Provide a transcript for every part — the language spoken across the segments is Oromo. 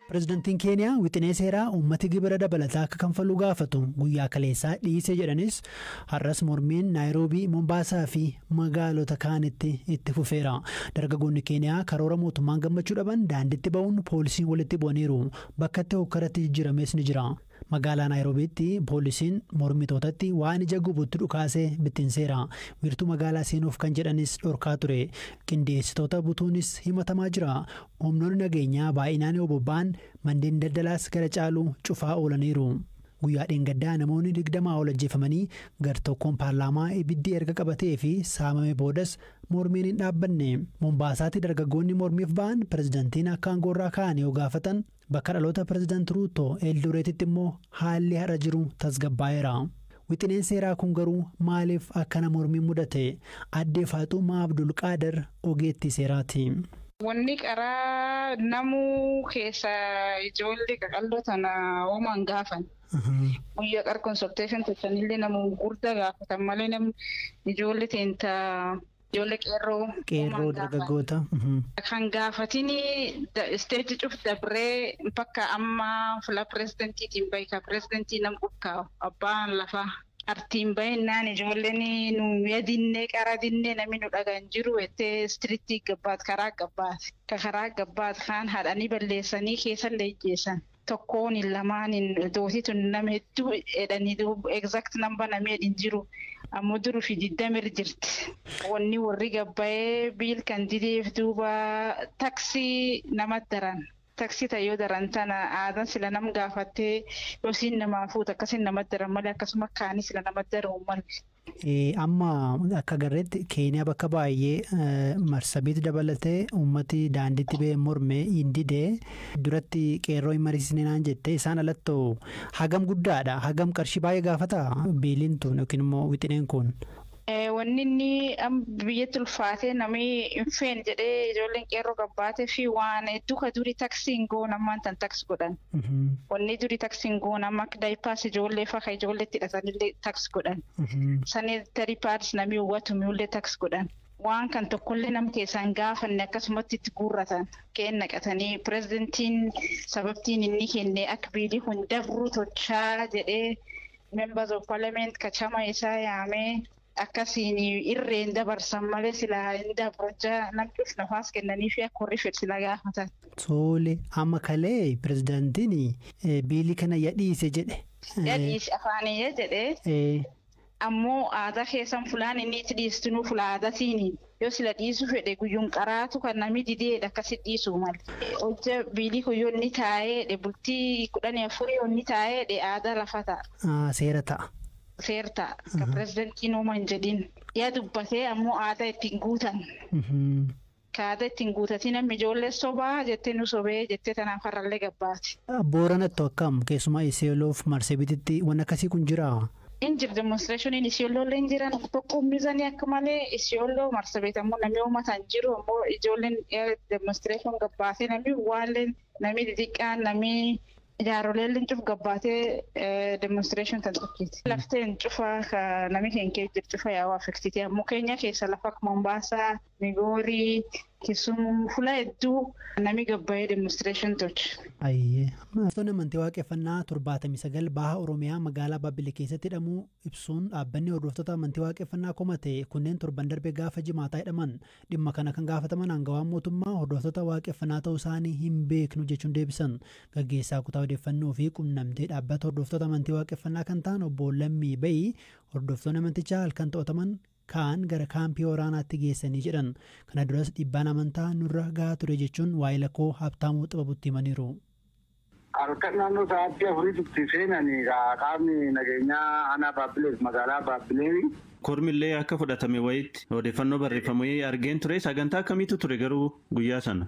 Pireezidantiin Keeniyaa wixinee seeraa uummati gibira dabalataa akka kanfaluu gaafatu guyyaa kaleessaa dhiisee jedhanis har'as mormiin Naayiroobii, Mombaasaa fi magaalota kaanitti itti fufeera. Dargaggoonni Keeniyaa karoora mootummaan gammachuu dhaban daandiitti ba'uun poolisiin walitti bu'aniiru. Bakka itti hokkaratti jijjiirames ni jira. Magaalaa Naayiroobiitti poolisiin mormitootatti waan ija gubutti dhukaasee bittinseera. Wiirtuu magaalaa seenuuf kan jedhanis dhorkaa ture. Qindeessitoota butuunis himatamaa jira. Humnoonni nageenyaa baay'inaan yoo bobba'an manneen daldalaas gara caaluu cufaa oolaniiru. Guyyaa dheengaddaa namoonni 20 ol ajjeefamanii gar-tokkoon paarlaamaa ibiddi erga qabatee fi saamame boodas mormiin hin dhaabbanne. Mombaasaatti dargaggoonni mormiif ba'an pireezidantiin akka aangoorraa ka'an yoo gaafatan bakka dhaloota pireezidantii Ruutoo Eldoreetitti immoo haalli har'a jiru tasgabbaa'eera. Wixineen seeraa kun garuu maaliif akkana mormiin mudate? Addee Faaxumaa Abdulqaadir ogeettii seeraati. Wanni qaraa namuu keessa ijoollee qaqalloo tana uumaan gaafan. Guyyaa qar konsulteeshin tolchanillee namuu gurda gaafatan malee namni ijoollee teenta ijoollee qeerroo dargaggoota. Kan gaafatini isteetii cuf dabree bakka amma fila pireezidentiitiin baay'ika pireezidentii nam dhukkaa'u abbaan lafaa. Artiin baay'inaan ijoolleen nu yadinnee qara dinnee namni nu dhagaan jiru ettee istiriitii gabbaat karaa gabbaat. Karaa gabbaat kaan haadhanii balleessanii keessallee ijjeessan. Tokkoon lamaan dootitu nama hedduu jedhanii exact namba namee hin jiru. Ammoo duruu fi 20 jirti. Wanni warri gabbaa'ee biil kan dideef duuba taksii namatti daran. Taksii tayyoo daran tana aadan sila nam gaafattee yookiin namaa fuuta akkasiin namatti daran malee akkasuma kaanii sila namatti daran malee. Amma akka garreetti Keeniyaa bakka baay'ee marsabiitti dabalatee uummati daandiitti ba'ee mormee hin didee duratti qeerroo hin mariisisne naan jettee isaan alattoo hagam guddaadha. Hagam qarshii baay'ee gaafata biiliin tun yookiin immoo wixineen kun. Wanni inni biyyatti ulfaatee namni hin feene jedhee ijoolleen qeerroo gabbaatee fi waan duuka durii taksiin goonammaan tan taks godhan. Wanni durii taksiin goonamma akka daayipaas ijoollee fa'aa ijoolleetti hidhatanillee taks godhan. Sanitari paadis namni uwwatumiullee taks godhan. Waan kan tokkollee nam keessaan gaafanne akkasumatti itti guurratan keen naqatanii pireezidantiin sababtiin inni kenne akka biilii kun dabruu tolchaa jedhee members of parliament kachama isaa yaamee. Akkasiin irreen dabarsan malee silaa hin dabrachaa namtiif nafaas kennanii fi akka warri fedhe silaa gaafatan. Tole amma kalee pireezidantiin biilii kana yadhiise jedhe. Yadhiise afaanii jedhe. Ammoo aadaa keessan fulaan inni itti dhiistinuu fula aadaatiin yoo sila dhiisuu fedhe guyyuun qaraatu kan namni dideedha akkasi dhiisuu malee. Hojja biilii kun yoo inni taa'ee bultii 14 yoo inni taa'ee aadaa lafa ta'a. Seera ta'a. Seerta ka pireezidantiin uumaa hin jedhin yaa dubbatee ammoo aadaa ittiin guutan. Ka aadaa ittiin guutatiin namni ijoollee sobaa jettee nu sobee jettee tanaaf har'allee gabbaati. Booranatti akkam keessumaa Isiyooloof Marsabititti waan akkasii kun jiraa? In jira demonstreeshiniin Isiyoolollee hin jiran tokko uummisanii akka malee Isiyooloo Marsabit ammoo namni uummataan jiru ammoo ijoolleen demonstreeshin gabbaatee namni waanleen namni xixiqqaan namni. Jaaroleen cuf gabbaatee demonstration tan tokkiiti. Lafteen cufa namni keenya jiru cufa yaa'u affektitee ammoo keenya keessa lafa akka Mombaasaa, Migoorii, Kisumu fuula hedduu namni gabbaa'ee demonstration tolcha. Ayyee. Hordoftoonni amantii waaqeffannaa 79 baha Oromiyaa magaalaa Baabbilee keessatti hidhamuu ibsuun dhaabbanni hordoftoota amantii waaqeffannaa komate kunneen torban darbe gaafa jimaataa hidhaman dhimma kana kan gaafataman aangawaan mootummaa hordoftoota waaqeffannaa ta'uu isaanii hin beeknu jechuun deebisan. Gaggeessaa kutaa odeeffannoo fi qunnamtee dhaabbata hordoftoota amantii waaqeffannaa kan ta'an obbo Lammii Bayii hordoftoonni amantichaa halkan to'ataman kaan gara kaampii waraanaatti geessanii jedhan. Kana duras dhiibbaan amantaa nurra gahaa ture jechuun waa'ee lakkoo Habtaamuu Xibabutti himaniiru. Harkaan naannoo sa'aatii afuriitti seenanii qaamni nageenyaa aanaa Baabbilee magaalaa Baabbilee. Kormillee akka fudhatame wayitti odeeffannoo barreeffamee argeen ture sagantaa akkamiitu ture garuu guyyaa sana.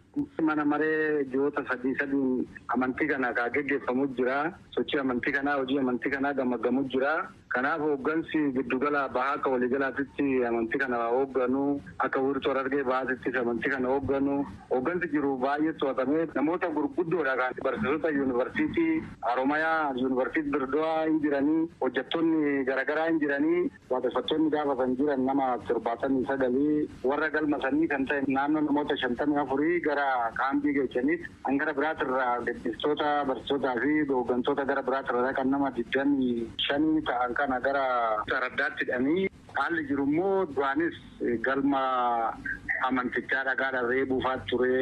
Mana maree ji'oota sadii amantii kana gaggeeffamu jira. Sochii amantii kanaa hojii amantii kanaa gammagamu jira. Kanaaf hooggansi giddugala bahaa akka waliigalaatti amantii kana hoogganu akka wiirtuu Harargee bahaatti amantii kana hoogganu hooggansi jiru baay'ee to'atamee namoota gurguddoodha kan barsiisota yuunivarsiitii Haromayaa yuunivarsiitii Dirdoowaa hin jiranii hojjettoonni garaagaraa hin jiranii waaqeffattoonni namni gaafatan jiran nama 79 warra galma sanii kan ta'e naannoo namoota 54 gara kaambii geechaniit hangara biraatirraa gaggeessitoota barsiisotaa fi hooggantoota gara biraatirraa kan nama 25 ta'an kana gara raddaatti hidhanii haalli jiru immoo duraanis galma amantichaa dhagaadhaan reebuufaat ture.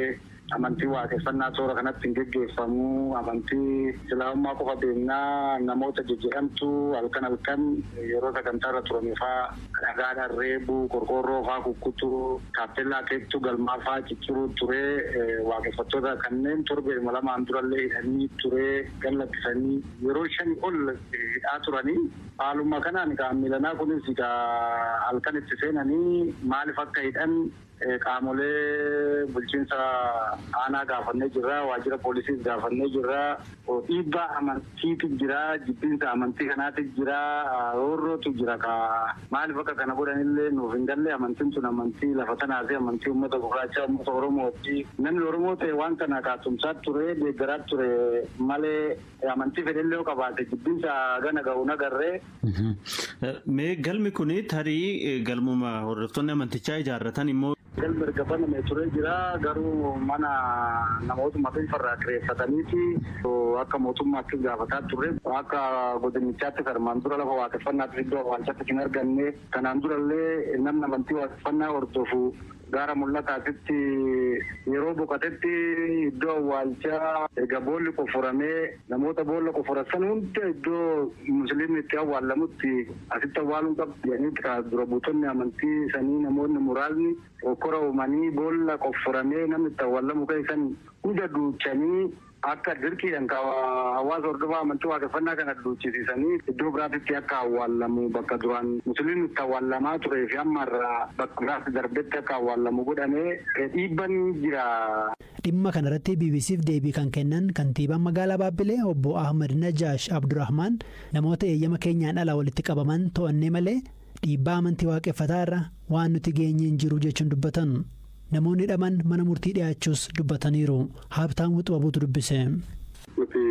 Amantii waaqeffannaa toora kanatti hin geggeeffamu. Amantii islaamummaa qofa deemnaa namoota jijjiiramtu halkan yeroo sagantaarra turaniifaa dhagaadhaan reebuu qorqoorroo faa kukkutuu taappellaa teektuu galmaa faa cicciruu ture. Waaqeffattoota kanneen torbe lamaan durallee hidhanii ture gallattisanii yeroo 5 ol hidhaa turanii. Haaluma kanaan miilanaa kunis halkan itti seenanii maaliif akka hidhan qaamolee bulchiinsa aanaa gaafannee jirra, waajjira poolisiis gaafannee jirra, dhiibbaa amantiitu jira, jibbinsa amantii kanaatu jira, roorrootu jira. Maaliif akka kana godhanillee nuuf hin galle. Amantiin tun amantii lafa tanaa fi amantii uummata gurraacha uummata Oromooti. Namni Oromoo ta'e waan kana kaatumsaa ture, deeggaraa ture malee amantii fedhillee yoo qabaate jibbinsa gana ga'u nagarree. Mee galmi kuni tarii galmuma hordoftoonni amantichaa ijaarratan immoo galma erga banamee ture jira garuu mana namootuma dhuunfarraa kireeffataniiti akka mootummaatti gaafataa turre akka godinichaatti armaan dura lafa waaqeffannaatti iddoo awwaalchaatti hin arganne kanaan durallee namni amantii waaqeffannaa hordofu gaara mul'ataatitti yeroo boqotetti iddoo awwaalchaa erga boolli qoforamee namoota boolla qoforan hunda iddoo musliimni itti awwaalamutti asitti awwaaluun qabdi jedhanii dura buutonni amantii sanii namoonni muraasni okkora uumanii boolla qoforamee namni itti awwaalamu keessan hunda duuchanii akka dirqiidhaan hawaasa hordofaa amantii waaqeffannaa kana duuchisiisanii iddoo biraatti akka awwaalamu bakka duraan musliimni itti awwaalamaa turee fi ammarraa bakka biraatti darbetti akka awwaalamu godhamee dhiibban jira. Dhimma kanarratti BBCf deebii kan kennan kantiibaan magaalaa Baabbilee obbo Ahmad Najaash Abdurrahmaan namoota eeyyama keenyaan alaa walitti qabaman to'annee malee dhiibbaa amantii waaqeffataa irra waan nuti geenye hin jiru jechuun dubbatan. Namoonni hidhaman mana murtii dhiyaachuus dubbataniiru. Habtaamuu Xubabuutu dubbise. Nuti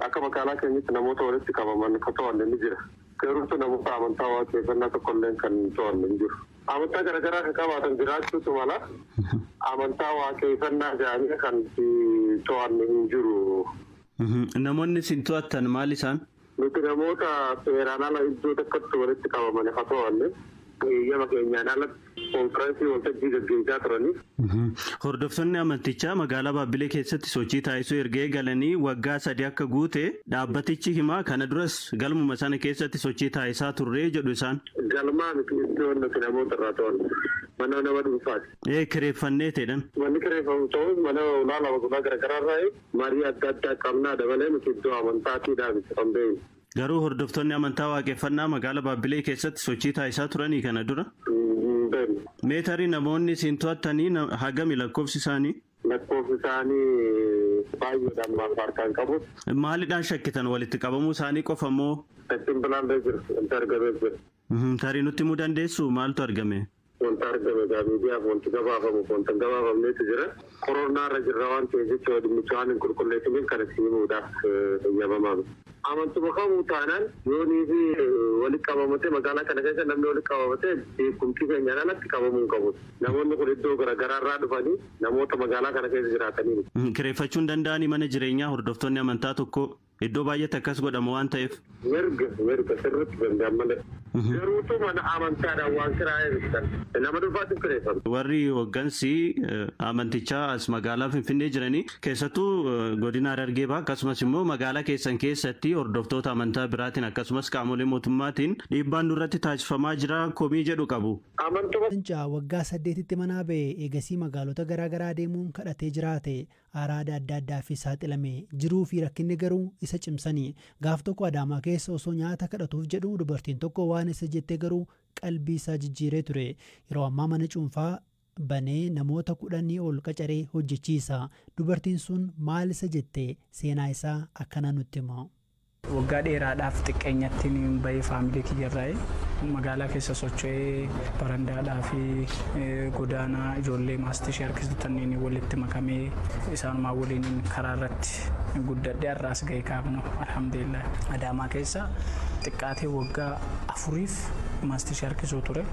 akka magaalaa keenyatti namoota walitti qabaman kan to'anne ni jira. Garuu namoota amantaa waaqeffannaa tokkollee kan to'anne ni jiru. Amantaa garaagaraa kan qabaatan jiraachuutu mala amantaa waaqeffannaa jedhanii kan to'anne hin jiru. Namoonni isin to'attan maal isaan? Nuti namoota seeraan ala iddoo tokkotti walitti qabaman haa to'anne. Eeyyama keenyaan alatti konfiraansii waltajjii gaggeessaa turanii. Hordoftoonni amantichaa magaalaa Baabbilee keessatti sochii taasisuu erga eegalanii waggaa 3 akka guute dhaabbatichi himaa kana duras galmuma sana keessatti sochii taasisaa turre jedhu isaan. Galmaa miti iddoo nuti namoota irraa to'anne mana nama dhuunfaati. Kireeffannee ta'edhan. Manni kireeffamu ta'us mana olaanaa magaalaa garaagaraa irraa marii adda addaa qabnaa dabalee nuti iddoo amantaatiidhaan kan beeknu. Garuu hordoftoonni amantaa waaqeffannaa magaalaa Baabbilee keessatti sochii taasisaa turanii kana dura? Meetarii namoonni isin to'attanii hagami lakkoofsi isaanii? Lakkoofsi isaanii baay'eedhaan maaf harkaan qabu. Maalidhaan shakkitan walitti qabamuu isaanii qofa moo? Ittiin bilaanlee jiru. Wanti argamee jiru. Tarii nutti himuu dandeessu maaltu argame? Wanti argame miidiyaaf wanti gabaafamu wanti gabaafamneetu jira. Koronaa irra jirra waan ta'eef jecha dhimmicha waan hin qulqulleessiniif kan itti himuudhaaf eeyyamamaa. Amantuma kamuu taanaan yoonii fi walitti qabamatee magaalaa kana keessa namni walitti qabamatee beekumtii keenyaan alatti qabamuu hin qabu. Namoonni kun iddoo garaagaraa irraa dhufanii namoota magaalaa kana keessa jiraatanii. Kireeffachuu hin danda'anii mana jireenyaa hordoftoonni amantaa tokko iddoo baay'eetti akkas godhamu waan ta'eef. Mirga sirriitti danda'an malee. Garuutu mana amantaadhaan waan kiraa'ee bitan nama dhuunfaatiif kireeffamu. Warri hooggansi amantichaa as magaalaa Finfinnee jiranii keessattuu godina Harargee bahaa akkasumas immoo magaalaa keessan keessatti hordoftoota amantaa biraatiin akkasumas qaamolee mootummaatiin dhiibbaan nurratti taasifamaa jira komii jedhu qabu. Waggaa 8tti manaa ba'e eegasii magaalota garaagaraa deemuun kadhatee jiraate araada adda addaa fi saaxilame jiruu fi rakkinni garuu isa cimsanii gaaf tokko Adaamaa keessa osoo nyaata kadhatuuf jedhu dubartiin tokko waan isa jettee garuu qalbii isaa jijjiiree ture. Yeroo ammaa mana cuunfaa banee namoota 10 ol qacaree hojjechiisa. Dubartiin sun maal isa jettee seenaa isaa akkana nutti hima. Waggaa dheeraadhaaf xiqqeenyatti bahee faamilii kiyyarraa magaalaa keessa socho'ee barandaadhaa fi godaanaa ijoollee maastishee harkistanii walitti makamee isaanumaa waliin karaa irratti guddadhee har'aas gahee kaafnu alhamdulillah. Adaamaa keessa xiqqaatee waggaa 4 maastishii harkisuu ture.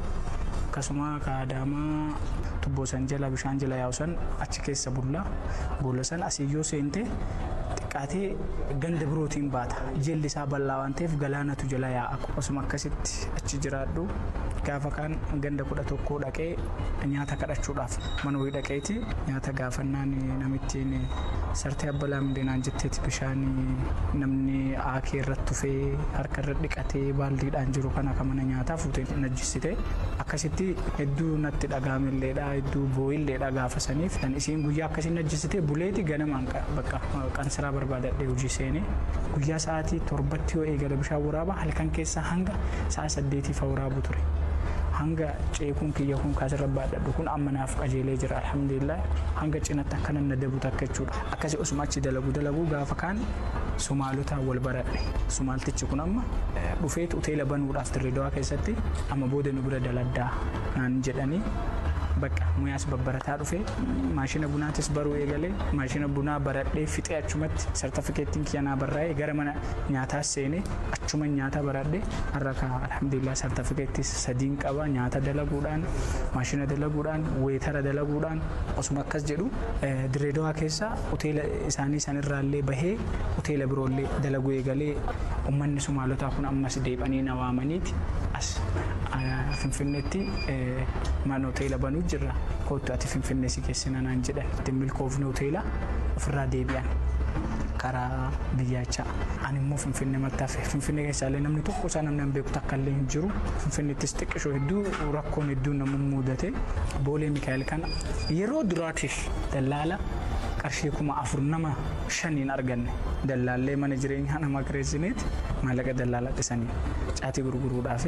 Akkasuma kaadaamaa tubboo san jala bishaan jala yaa'usan achi keessa bulla. Boolla san asiyyoo seentee xiqqaatee ganda birootiin baata. Jalli isaa bal'aa waan ta'eef galaanatu jala yaa'a. Osuma akkasitti achi jiraadhu gaafa kaan ganda 11 dhaqee nyaata kadhachuudhaaf mana wayii dhaqeeti nyaata gaafannaan namittiin sartee abbalaa mindeenaan jetteeti bishaan namni aakee irratti tufee harka irra dhiqatee baaldiidhaan jiru kana akka mana nyaataa fuutee najjisite akkasitti hedduu natti dhagaamilleedha hedduu boo'illeedha gaafa saniif kan isiin guyyaa akkasii najjisite buleeti ganamaan bakka qansiraa barbaadadhee hojii seenee guyyaa sa'aatii 7tti yoo eegale bishaan waraabaa halkan keessa hanga sa'a 8 waraabu ture. Hanga ceekuun kiyya kun kaasirra baadhadhu kun amma naaf qajeelee jira alhamdulillah hanga cinatti akkana na dabu takka jechuudha. Akkasii osuma achi dalagu gaafa kaan Sumaalota wal baradhe. Sumaaltichi kun amma dhufeet hoteela banuudhaaf Dirreedawaa keessatti amma booda nu bira daladdaa naan jedhanii bakka muyaas babbarataa dhufe maashina bunaatis baruu eegalee maashina bunaa baradhee fixee achumatti sartifikeettiin kiyyanaa barraa'ee gara mana nyaataa seenee achuma nyaata baradhee har'a alhamdulillah sartifikeettis 3 qaba nyaata dalaguudhaan maashina dalaguudhaan weetara dalaguudhaan osuma akkas jedhu Dirreedawaa keessa hoteela isaanii sanirraallee bahee hoteela biroollee dalaguu eegalee uummanni Sumaalotaa kun ammas deebanii na waamaniiti as Finfinneetti mana hoteela banuu jirra kootu ati Finfinnee si keessina naan jedhan itti milkoofne hoteela ofirraa deebi'an karaa biyyaachaa ani immoo Finfinnee mattaaf Finfinnee keessaallee namni tokko isaa namni beeku takka illee hin jiru Finfinneettis xiqqishoo hedduu rakkoon hedduu nama mudate Boolee Mikaa'el kana yeroo duraatiif dallaala qarshii 4,000 nama 5 arganne dallaallee mana jireenyaa nama kireessineeti maallaqa dallaala dhisanii caatii gurguruudhaaf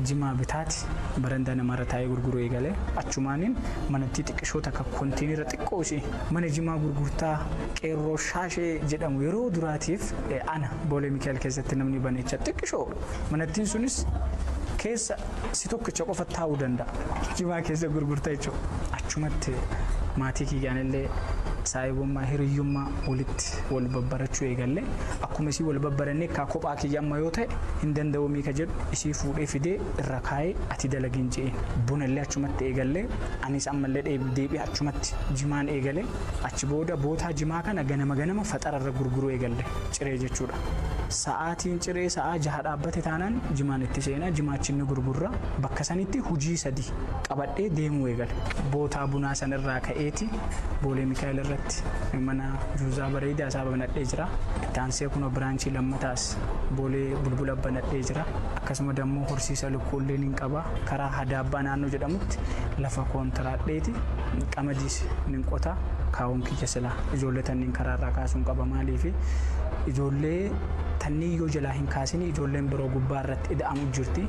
jimaa bitaati barandaa namarra taa'ee gurguruu eegalee achumaaniin manatti xiqqishoo takka kontiinira xiqqoo ishee mana jimaa gurgurtaa qeerroo shaashee jedhamu yeroo duraatiif ana Boolee Mikaa'el keessatti namni baneecha xiqqishoo manattiin sunis keessa si tokkicha qofa taa'uu danda'a jimaa keessa gurgurtaa jechuudha achumatti maatii kiyyaanillee saayibummaa hiriyyummaa walitti wal babbarachuu eegalle akkuma isii wal babbarannee kaa kophaa kiyyamma yoo ta'e hin danda'u miika jedhu isii fuudhee fidee irra kaa'ee ati dalagin je'een bunallee achumatti eegalle anis ammallee deebi'ee achumatti jimaan eegale achi booda bootaa jimaa kana ganama faxararra gurguruu eegalle ciree jechuudha. Sa'aatiin ciree sa'a 6 dhaabbate taanaan jimaan itti seenaa jimaachinni gurgurra bakka sanitti hujii 3 qabadhee deemuu eegale bootaa bunaa sanirraa ka'eeti Boolee Mikaa'el irratti mana juuzaa bareedaa isaa banadhee jira taansee kun biraanchii lammataas Boolee bulbula banadhee jira akkasuma dammoo horsiisa lukkuullee nin qaba karaa Hadaabbaa naannoo jedhamutti lafa kontiraadheeti qamadiis nin qota kaawwan kiyya silaa ijoollee tanniin karaarraa kaasuun qaba maaliif ijoollee tanni yoo jalaa hin kaasini ijoolleen biroo gubbaa irratti ida'amu jirti